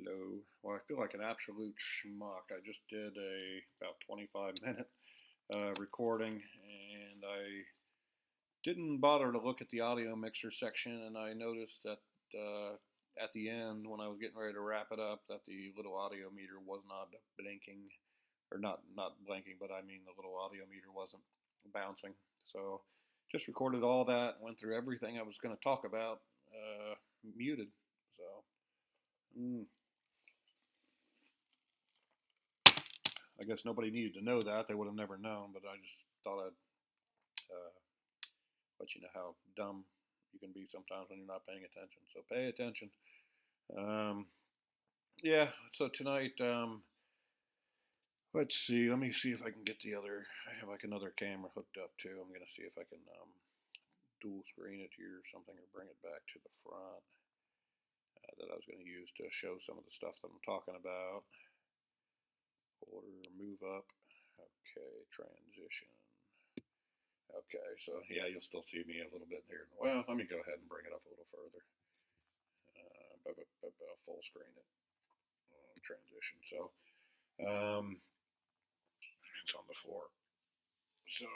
Hello. Well, I feel like an absolute schmuck. I just did a about 25-minute recording, and I didn't bother to look at the audio mixer section, and I noticed that at the end, when I was getting ready to wrap it up, that the little audio meter was not blinking, or not blinking, but I mean the little audio meter wasn't bouncing. So just recorded all that, went through everything I was going to talk about, muted. So. Mm. I guess nobody needed to know that. They would have never known, but I just thought I'd let you know how dumb you can be sometimes when you're not paying attention. So pay attention. Um, yeah, so tonight, let's see. Let me see if I can get the other. I have like another camera hooked up too. I'm going to see if I can dual screen it here or something or bring it back to the front that I was going to use to show some of the stuff that I'm talking about. Order, move up. Okay, transition. Okay, so yeah, you'll still see me a little bit here. Well, let me go ahead and bring it up a little further. Full screen it. Transition. So it's on the floor. So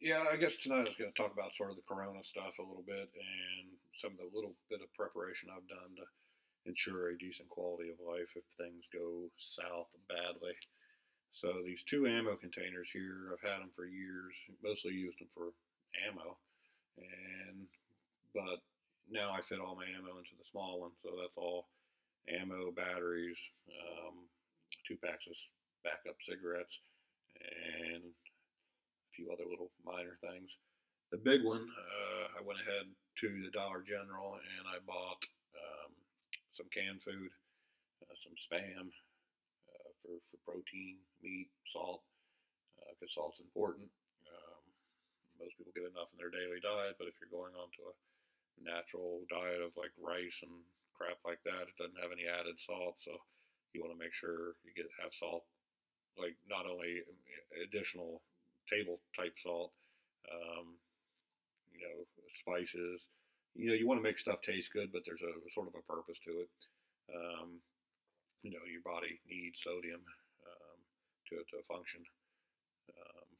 yeah, I guess tonight I was going to talk about sort of the Corona stuff a little bit and some of the little bit of preparation I've done to ensure a decent quality of life if things go south badly. So these two ammo containers here, I've had them for years. Mostly used them for ammo, and but now I fit all my ammo into the small one, so that's all ammo, batteries, 2 packs of backup cigarettes, and a few other little minor things. The big one, I went ahead to the Dollar General and I bought some canned food, some spam for protein, meat, salt, because salt's important. Um, Most people get enough in their daily diet, but if you're going on to a natural diet of like rice and crap like that, it doesn't have any added salt, so you want to make sure you have salt, like not only additional table type salt, um, spices. You want to make stuff taste good, but there's a sort of a purpose to it. Um, your body needs sodium to function,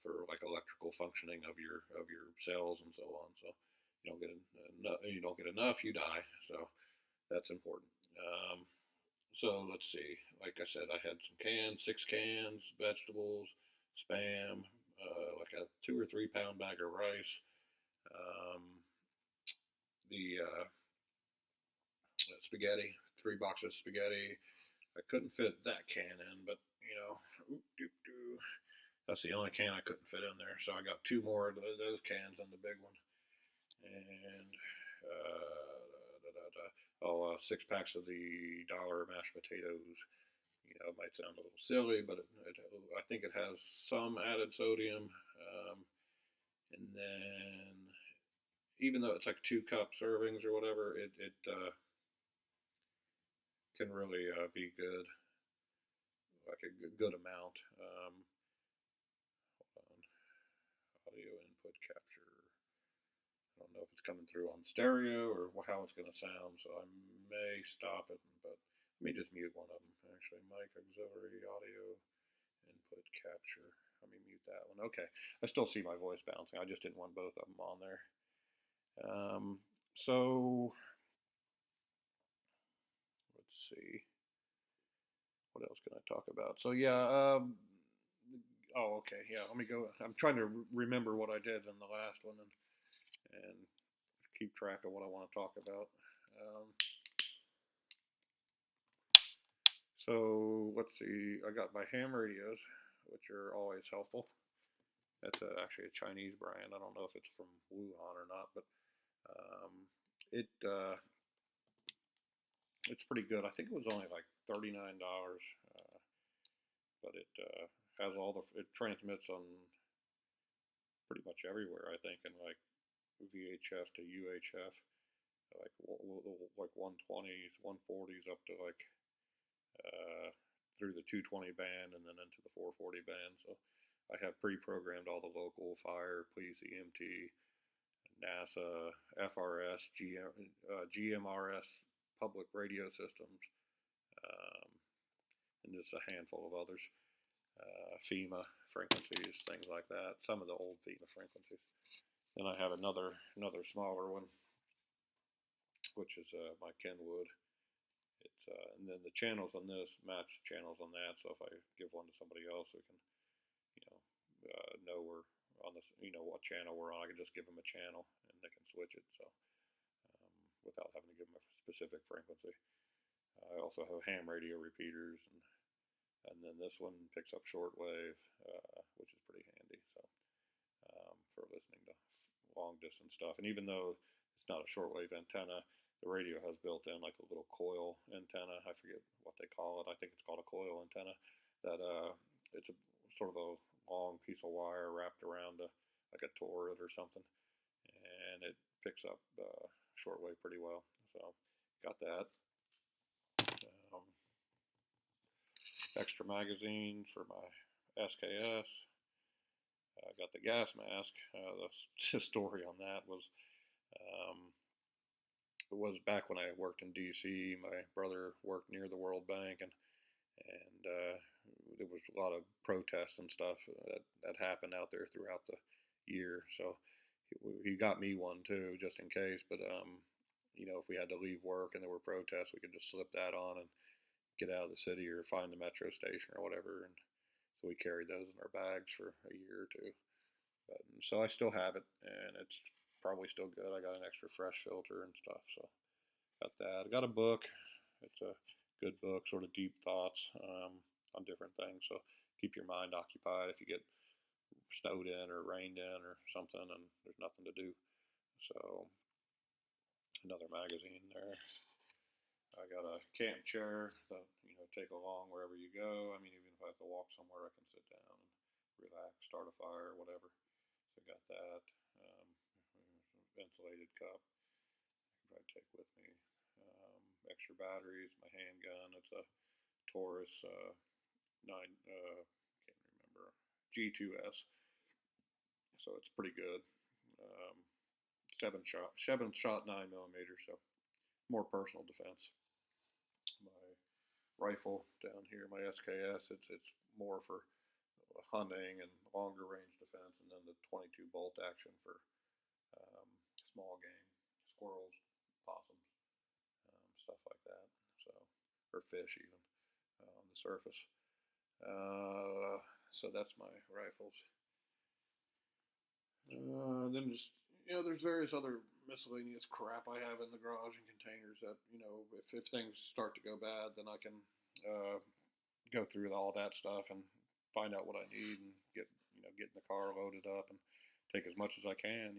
for like electrical functioning of your cells and so on. So you don't get enough, you die. So that's important. So let's see. Like I said, I had some cans, 6 cans, vegetables, spam, like a 2 or 3 pound bag of rice, um, the spaghetti, 3 boxes of spaghetti. I couldn't fit that can in, but that's the only can I couldn't fit in there. So I got 2 more of those cans in the big one, and oh, 6 packs of the dollar mashed potatoes. It might sound a little silly, but I think it has some added sodium. And then, even though it's like 2 cup servings or whatever, it can really be good, like a good amount. Hold on, audio input capture. I don't know if it's coming through on stereo or how it's going to sound, so I may stop it. But let me just mute one of them. Actually, mic auxiliary audio input capture. Let me mute that one. Okay, I still see my voice bouncing. I just didn't want both of them on there. So let's see. What else can I talk about? So yeah. Oh, okay. Yeah. Let me go. I'm trying to remember what I did in the last one and keep track of what I want to talk about. So let's see. I got my ham radios, which are always helpful. That's actually a Chinese brand. I don't know if it's from Wuhan or not, but um, it it's pretty good. I think it was only like $39, but it has it transmits on pretty much everywhere. I think in like VHF to UHF, like 120s, 140s up to like uh, through the 220 band and then into the 440 band. So I have pre-programmed all the local fire, police, EMT, NASA, FRS, GMRS public radio systems um, and just a handful of others. FEMA frequencies, things like that. Some of the old FEMA frequencies. Then I have another smaller one, which is my Kenwood. It's and then the channels on this match the channels on that. So if I give one to somebody else, we can you know we're on this, what channel we're on. I can just give them a channel and they can switch it. So without having to give them a specific frequency. I also have ham radio repeaters, and then this one picks up shortwave, which is pretty handy. So for listening to long distance stuff, and even though it's not a shortwave antenna, the radio has built in like a little coil antenna. I forget what they call it. I think it's called a coil antenna. That it's a sort of a long piece of wire wrapped around like a turret or something, and it picks up shortwave pretty well. So got that. Um, Extra magazine for my SKS. I got the gas mask. The story on that was um, it was back when I worked in D.C. My brother worked near the World Bank, and there was a lot of protests and stuff that happened out there throughout the year. So he got me one too, just in case. But if we had to leave work and there were protests, we could just slip that on and get out of the city or find the metro station or whatever. And so we carried those in our bags for a year or two. But so I still have it, and it's probably still good. I got an extra fresh filter and stuff, so got that. I got a book. It's a good book, sort of deep thoughts on different things. So keep your mind occupied if you get snowed in or rained in or something, and there's nothing to do. So another magazine there. I got a camp chair that take along wherever you go. I mean, even if I have to walk somewhere, I can sit down and relax, start a fire, whatever. So I got that. Ventilated cup. I can probably take with me. Extra batteries. My handgun. It's a Taurus 9. Can't remember. G2S. So it's pretty good. 7 shot 9mm. So more personal defense. My rifle down here, my SKS, it's more for hunting and longer range defense, and then the 22 bolt action for small game, squirrels, possums, stuff like that. So, or fish even on the surface. So that's my rifles. Then just there's various other miscellaneous crap I have in the garage and containers that if things start to go bad, then I can go through all that stuff and find out what I need and get in the car loaded up and take as much as I can.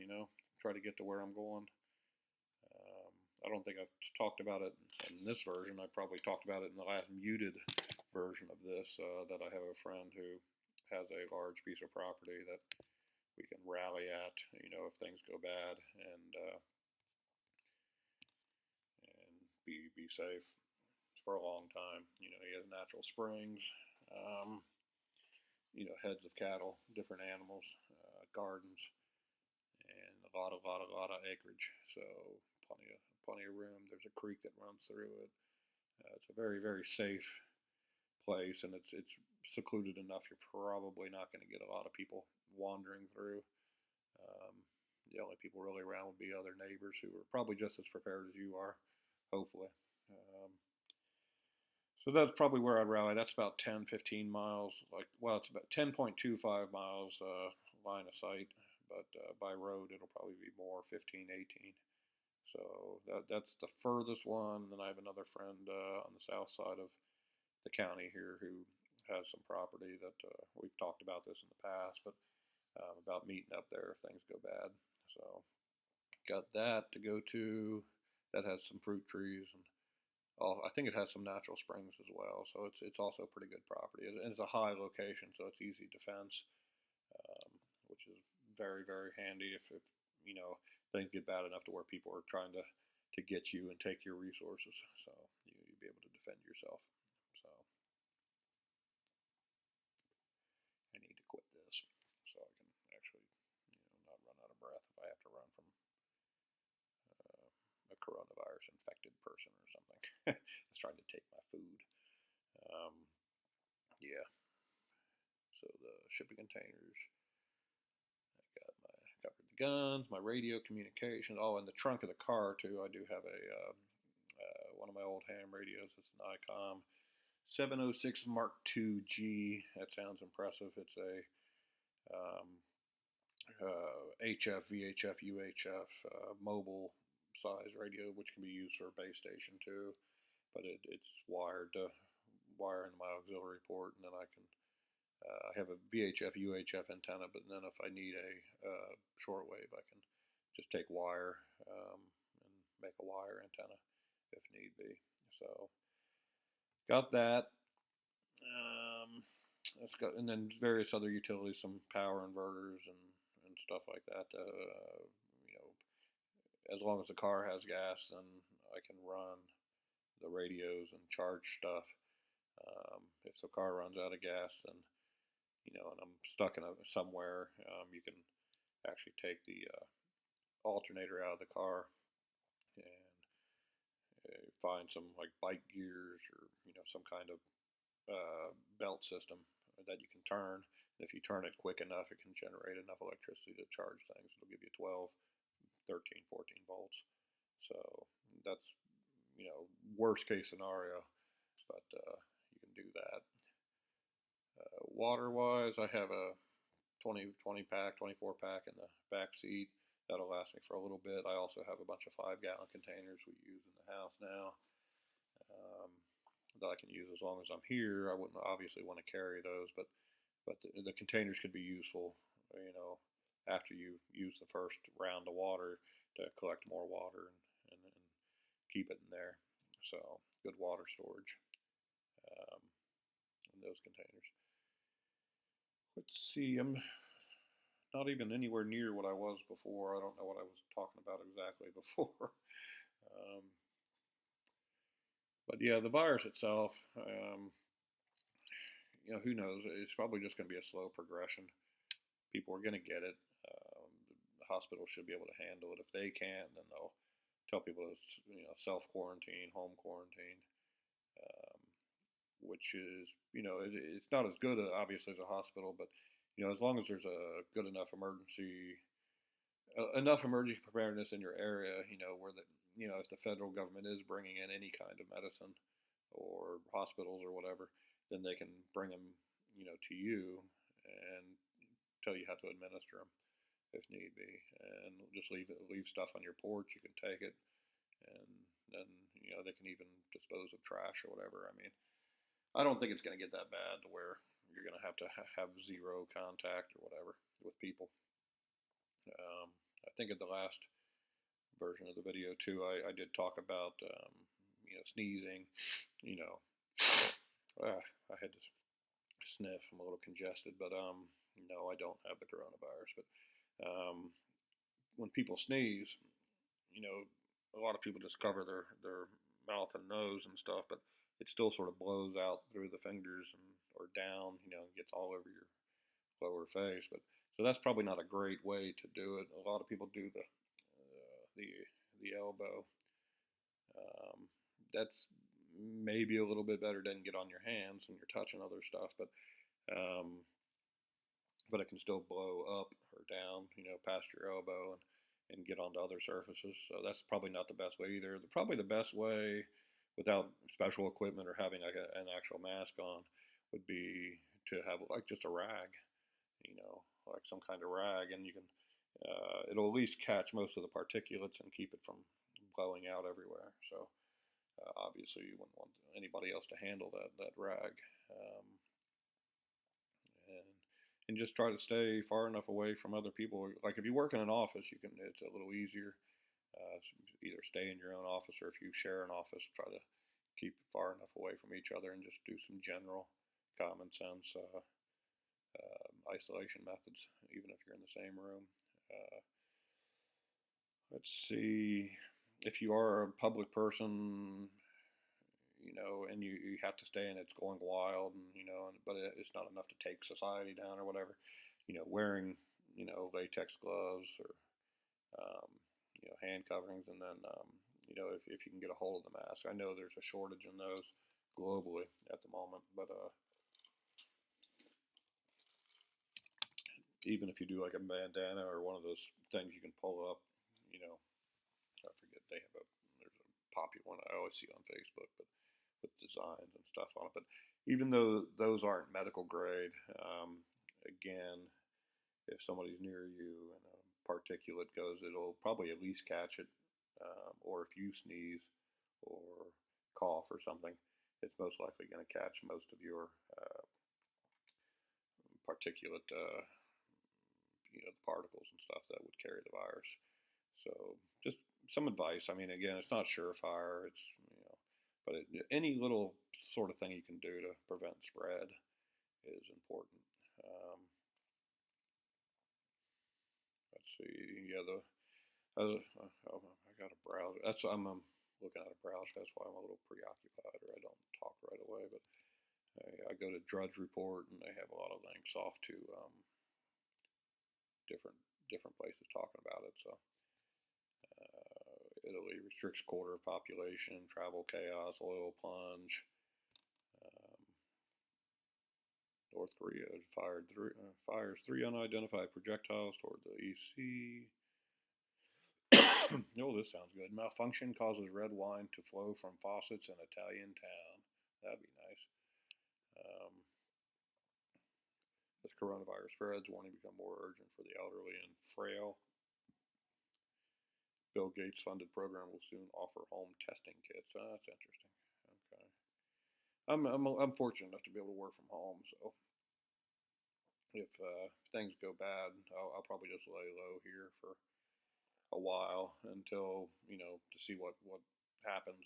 Try to get to where I'm going. I don't think I've talked about it in this version. I probably talked about it in the last muted version of this. That I have a friend who has a large piece of property that we can rally at, if things go bad, and be safe for a long time. He has natural springs, heads of cattle, different animals, gardens, and a lot of acreage. So plenty of room. There's a creek that runs through it. It's a very, very safe place, and it's secluded enough. You're probably not going to get a lot of people wandering through. The only people really around would be other neighbors who are probably just as prepared as you are, hopefully. So that's probably where I'd rally. That's about 10, 15 miles. It's about 10.25 miles line of sight, but by road it'll probably be more, 15, 18. So that's the furthest one. Then I have another friend on the south side of the county here who has some property that we've talked about this in the past, but about meeting up there if things go bad. So got that to go to. That has some fruit trees, and I think it has some natural springs as well. So it's also a pretty good property, and it's a high location, so it's easy defense, which is very, very handy if things get bad enough to where people are trying to get you and take your resources. So you'll be able to defend yourself. So I need to quit this so I can actually not run out of breath if I have to run from a coronavirus infected person or something. Let's trying to take my food. Um, yeah. So the shipping containers. I got covered the guns, my radio communication. Oh, in the trunk of the car too. I do have a one of my old ham radios. It's an ICOM 706 Mark II-G. That sounds impressive. It's a um, HF, VHF, UHF mobile size radio, which can be used for a base station too. But it's wired to wire into my auxiliary port, and then I can I have a VHF, UHF antenna. But then if I need a shortwave, I can just take wire and make a wire antenna if need be. So got that. Let's go, and then various other utilities, some power inverters and stuff like that. You know, as long as the car has gas, then I can run the radios and charge stuff. If the car runs out of gas, then and I'm stuck in somewhere, you can actually take the alternator out of the car and find some like bike gears or some kind of belt system that you can turn. And if you turn it quick enough, it can generate enough electricity to charge things. It'll give you 12, 13, 14 volts. So that's worst case scenario, but you can do that. Water wise, I have a 20 pack, 24 pack in the back seat. That'll last me for a little bit. I also have a bunch of 5-gallon containers we use in the house now that I can use as long as I'm here. I wouldn't obviously want to carry those, but the containers could be useful, after you use the first round of water to collect more water and keep it in there. So good water storage in those containers. Let's see, I'm not even anywhere near what I was before. I don't know what I was talking about exactly before. But yeah, the virus itself, who knows? It's probably just going to be a slow progression. People are going to get it. The hospital should be able to handle it. If they can't, then they'll tell people to self-quarantine, home quarantine, which is, it's not as good, obviously, as a hospital, but, as long as there's a good enough emergency preparedness in your area, where if the federal government is bringing in any kind of medicine or hospitals or whatever, then they can bring them, to you and tell you how to administer them if need be, and just leave stuff on your porch. You can take it, and then they can even dispose of trash or whatever. I mean, I don't think it's going to get that bad to where you're going to have zero contact or whatever with people. I think in the last version of the video too, I did talk about sneezing. I had to sniff. I'm a little congested, but no, I don't have the coronavirus. But when people sneeze, a lot of people just cover their mouth and nose and stuff, but it still sort of blows out through the fingers or down, gets all over your lower face. But so that's probably not a great way to do it. A lot of people do the elbow. That's maybe a little bit better. Doesn't get on your hands when you're touching other stuff, but it can still blow up or down, past your elbow and get onto other surfaces. So that's probably not the best way either. Probably the best way, without special equipment or having like an actual mask on, would be to have like just a rag, like some kind of rag, and you can it'll at least catch most of the particulates and keep it from blowing out everywhere. So obviously you wouldn't want anybody else to handle that rag, and just try to stay far enough away from other people. Like if you work in an office, it's a little easier. Either stay in your own office, or if you share an office, try to keep far enough away from each other and just do some general common sense isolation methods, even if you're in the same room. Let's see, if you are a public person, and you have to stay and it's going wild, and but it's not enough to take society down or whatever, wearing latex gloves or hand coverings, and then if you can get a hold of the mask. I know there's a shortage in those globally at the moment, but even if you do like a bandana or one of those things you can pull up, you know, I forget there's a popular one I always see on Facebook, but with designs and stuff on it. But even though those aren't medical grade, again, if somebody's near you and a particulate goes, it'll probably at least catch it. Or if you sneeze or cough or something, it's most likely going to catch most of your particulate, particles and stuff that would carry the virus. So just some advice. I mean, again, it's not surefire. But any little sort of thing you can do to prevent spread is important. Let's see. Yeah, I got a browser. I'm looking at a browser. That's why I'm a little preoccupied, or I don't talk right away. But I go to Drudge Report, and they have a lot of links off to different places talking about it. So Italy restricts quarter of population, travel chaos, oil plunge. North Korea fires three unidentified projectiles toward the EC. Oh, this sounds good. Malfunction causes red wine to flow from faucets in Italian town. That'd be nice. As coronavirus spreads, warning become more urgent for the elderly and frail. Bill Gates funded program will soon offer home testing kits. That's interesting. Okay. I'm fortunate enough to be able to work from home, so if things go bad, I'll probably just lay low here for a while until to see what happens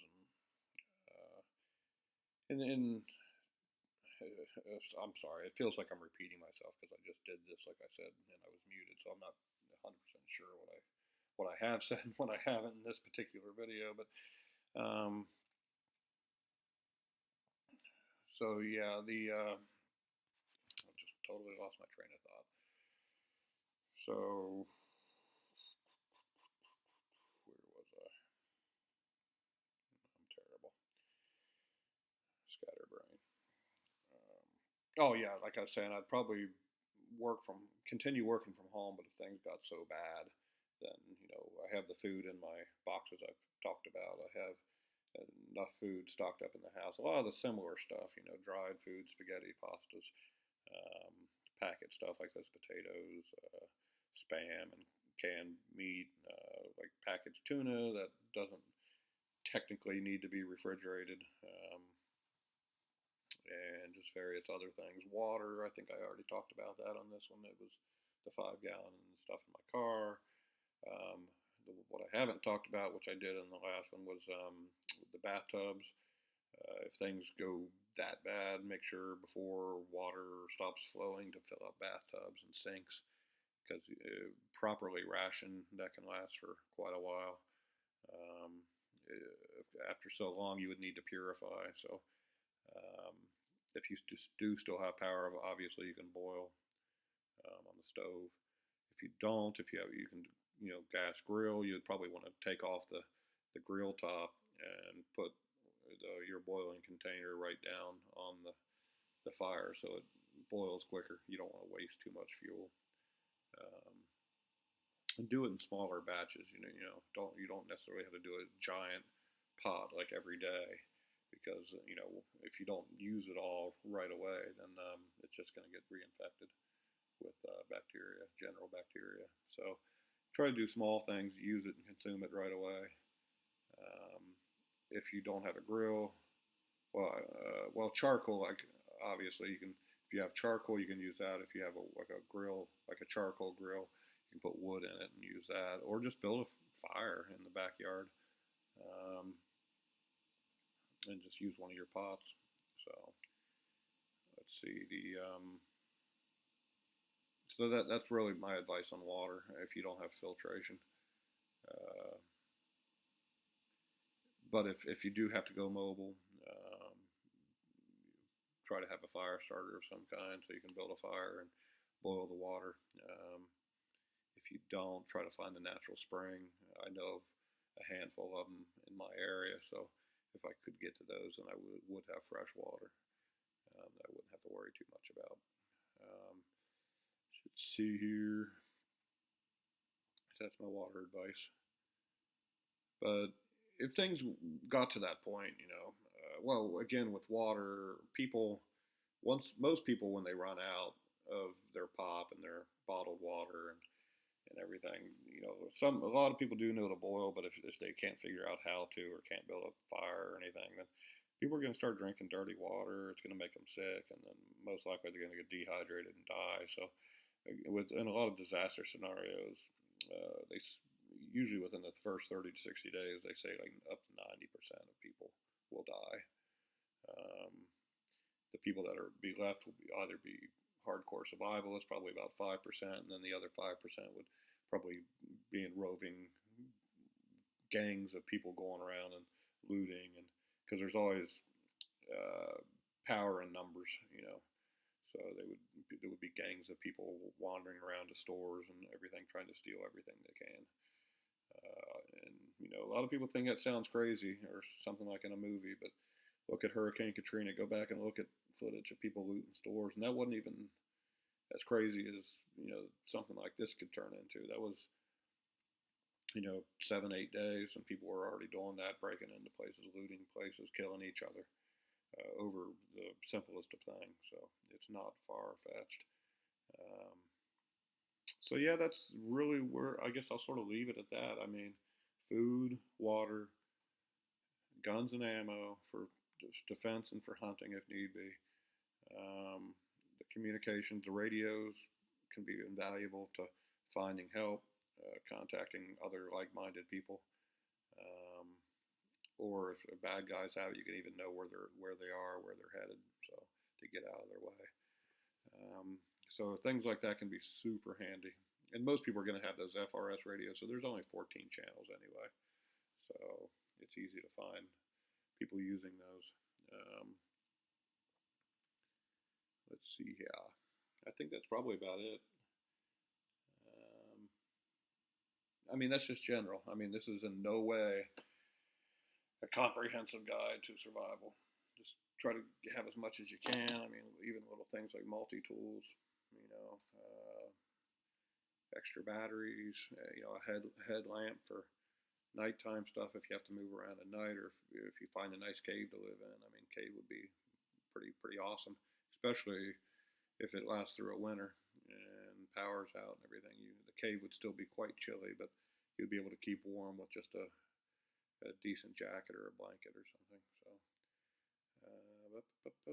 and I'm sorry, it feels like I'm repeating myself because I just did this, like I said, and I was muted, so I'm not 100% sure what I have said and what I haven't in this particular video. But so yeah, I just totally lost my train of thought. So where was I? I'm terrible. Scatterbrain. Oh yeah, like I was saying, I'd probably continue working from home, but if things got so bad, then I have the food in my boxes I've talked about. I have enough food stocked up in the house. A lot of the similar stuff, dried food, spaghetti, pastas, um, packet stuff like those potatoes, spam, and canned meat, like packaged tuna that doesn't technically need to be refrigerated. And just various other things. Water, I think I already talked about that on this one. It was the 5 gallon and stuff in my car. What I haven't talked about, which I did in the last one, was the bathtubs. If things go that bad, make sure before water stops flowing to fill up bathtubs and sinks, because properly rationed, that can last for quite a while. After so long, you would need to purify. So um, if you do still have power, obviously you can boil on the stove. If you don't, you can gas grill. You'd probably want to take off the grill top and put your boiling container right down on the fire so it boils quicker. You don't want to waste too much fuel. And do it in smaller batches. You don't necessarily have to do a giant pot like every day, because if you don't use it all right away, then it's just going to get reinfected with general bacteria. So try to do small things, use it and consume it right away. If you don't have a grill, charcoal, like obviously you can. If you have charcoal, you can use that. If you have a grill, like a charcoal grill, you can put wood in it and use that, or just build a fire in the backyard. And just use one of your pots. So let's see so that's really my advice on water if you don't have filtration. But if you do have to go mobile, try to have a fire starter of some kind so you can build a fire and boil the water. If you don't, try to find a natural spring. I know of a handful of them in my area. So if I could get to those, then I would have fresh water that I wouldn't have to worry too much about. Um, should see here. That's my water advice. But if things got to that point, well, again with water, most people when they run out of their pop and their bottled water and everything, a lot of people do know to boil, but if they can't figure out how to or can't build a fire or anything, then people are going to start drinking dirty water. It's going to make them sick, and then most likely they're going to get dehydrated and die. So, in a lot of disaster scenarios, they usually within the first 30 to 60 days, they say like up to 90% of people will die. Um, the people that are be left will either be hardcore survivalists, probably about 5%, and then the other 5% would probably be in roving gangs of people going around and looting, and because there's always power in numbers, So there would be gangs of people wandering around to stores and everything, trying to steal everything they can. And a lot of people think that sounds crazy or something like in a movie, but look at Hurricane Katrina. Go back and look at footage of people looting stores, and that wasn't even as crazy as something like this could turn into. That was 7-8 days, and people were already doing that, breaking into places, looting places, killing each other over the simplest of things. So it's not far fetched. So yeah, that's really where I guess I'll sort of leave it at that. I mean, food, water, guns and ammo for defense and for hunting if need be. The communications, the radios can be invaluable to finding help, contacting other like-minded people, or if bad guys have it, you can even know where they are, where they're headed, so to get out of their way. So things like that can be super handy. And most people are going to have those FRS radios, so there's only 14 channels anyway. So it's easy to find people using those. Let's see here. I think that's probably about it. I mean, that's just general. I mean, this is in no way a comprehensive guide to survival. Just try to have as much as you can. I mean, even little things like multi-tools, extra batteries, a headlamp for nighttime stuff if you have to move around at night, or if you find a nice cave to live in. I mean, cave would be pretty awesome, especially if it lasts through a winter and power's out and everything. The cave would still be quite chilly, but you'd be able to keep warm with just a decent jacket or a blanket or something. So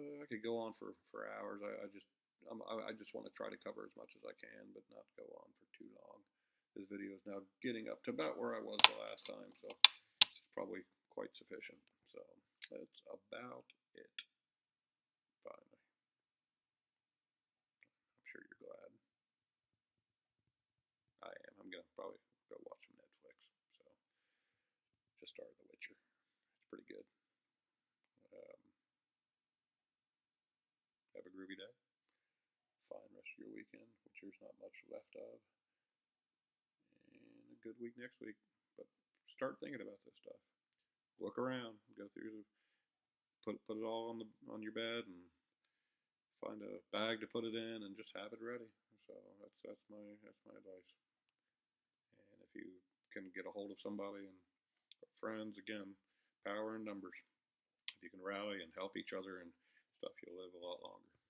I could go on for hours. I just want to try to cover as much as I can, but not go on for too long. This video is now getting up to about where I was the last time, so this is probably quite sufficient. So that's about it. Finally, I'm sure you're glad. I am. I'm gonna probably go watch some Netflix. So just started The Witcher. It's pretty good. Um, have a groovy day. Fine rest of your weekend, which there's not much left of, and a good week next week. But start thinking about this stuff. Look around, go through, put it all on your bed, and find a bag to put it in, and just have it ready. So that's my advice. And if you can get a hold of somebody and friends, again, power in numbers. If you can rally and help each other and stuff, you'll live a lot longer.